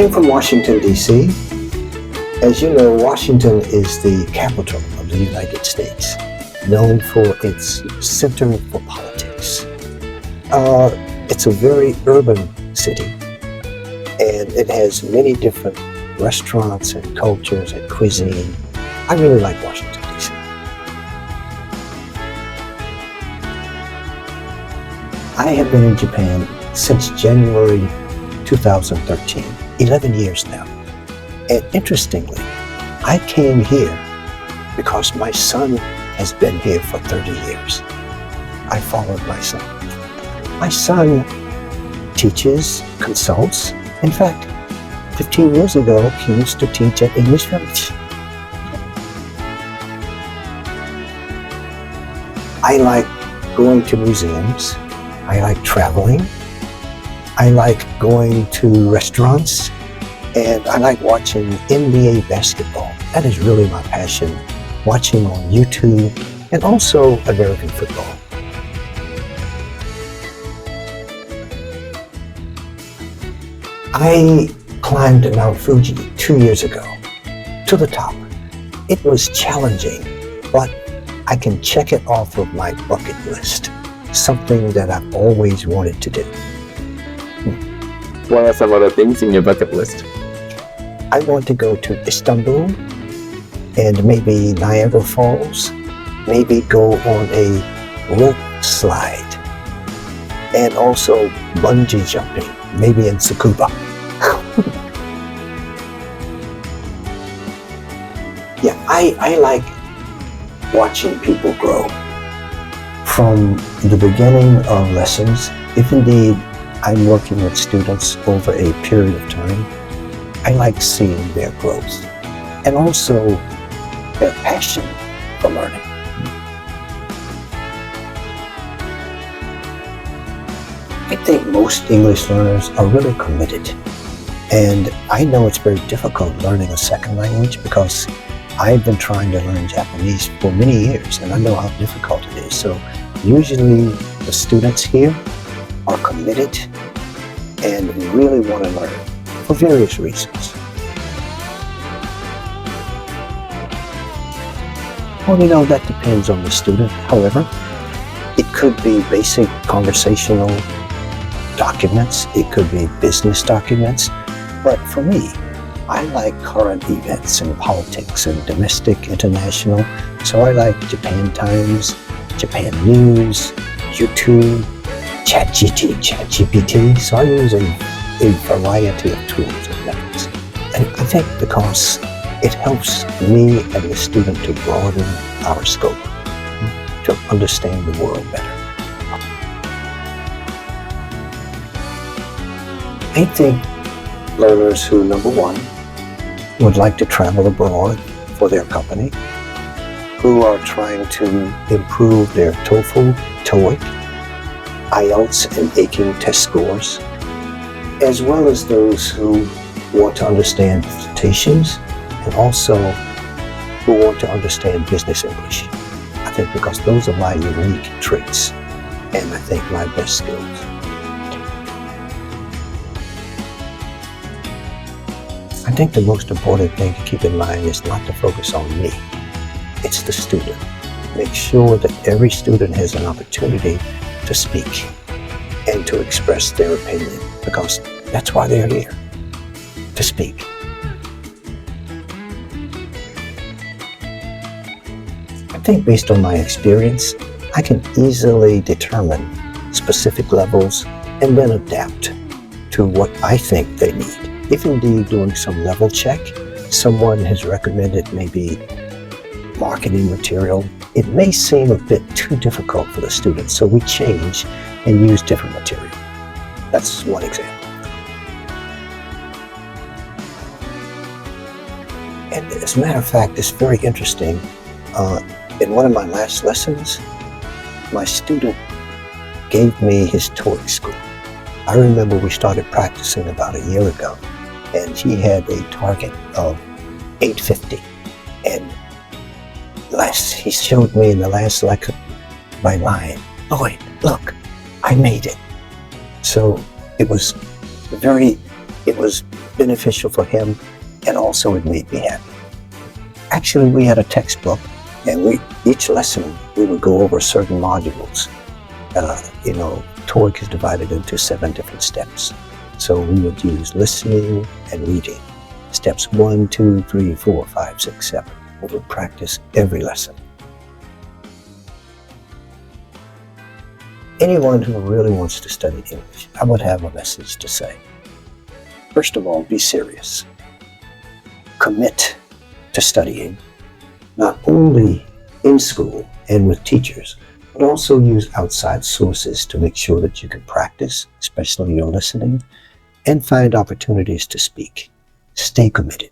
I'm from Washington, D.C. As you know, Washington is the capital of the United States, known for its center for politics. It's a very urban city, and it has many different restaurants and cultures and cuisine. I really like Washington, D.C. I have been in Japan since January 2013, 11 years now. And interestingly, I came here because my son has been here for 30 years. I followed my son. My son teaches, consults. In fact, 15 years ago, he used to teach at English Village. I like going to museums. I like traveling. I like going to restaurants. And I like watching NBA basketball. That is really my passion. Watching on YouTube and also American football. I climbed Mount Fuji 2 years ago to the top. It was challenging, but I can check it off of my bucket list. Something that I've always wanted to do. What are some other things in your bucket list? I want to go to Istanbul and maybe Niagara Falls, maybe go on a rope slide, and also bungee jumping, maybe in Tsukuba. Yeah, I like watching people grow. From the beginning of lessons, if indeed I'm working with students over a period of time, I like seeing their growth and also their passion for learning. I think most English learners are really committed. And I know it's very difficult learning a second language because I've been trying to learn Japanese for many years and I know how difficult it is. So usually the students here are committed and really want to learn for various reasons. Well, that depends on the student. However, it could be basic conversational documents, it could be business documents, but for me, I like current events and politics and domestic, international, so I like Japan Times, Japan News, YouTube, ChatGPT, so I use a variety of tools and methods. And I think because it helps me and the student to broaden our scope, to understand the world better. I think learners who, number one, would like to travel abroad for their company, who are trying to improve their TOEFL, TOEIC, IELTS, and ACHING test scores, as well as those who want to understand presentations and also who want to understand business English. I think because those are my unique traits and I think my best skills. I think the most important thing to keep in mind is not to focus on me. It's the student. Make sure that every student has an opportunity to speak and to express their opinion because that's why they're here, to speak. I think based on my experience, I can easily determine specific levels and then adapt to what I think they need. If indeed doing some level check, someone has recommended maybe marketing material, it may seem a bit too difficult for the students, so we change and use different material. That's one example. And as a matter of fact, it's very interesting. In one of my last lessons, my student gave me his TOEIC score. I remember we started practicing about a year ago, and he had a target of 850. And he showed me in the last lecture by line, Lloyd, look, I made it. So it was beneficial for him, and also it made me happy. Actually, we had a textbook, and each lesson we would go over certain modules. TOEIC is divided into 7 different steps. So we would use listening and reading. Steps 1, 2, 3, 4, 5, 6, 7. We would practice every lesson. Anyone who really wants to study English, I would have a message to say. First of all, be serious. Commit to studying, not only in school and with teachers, but also use outside sources to make sure that you can practice, especially your listening, and find opportunities to speak. Stay committed.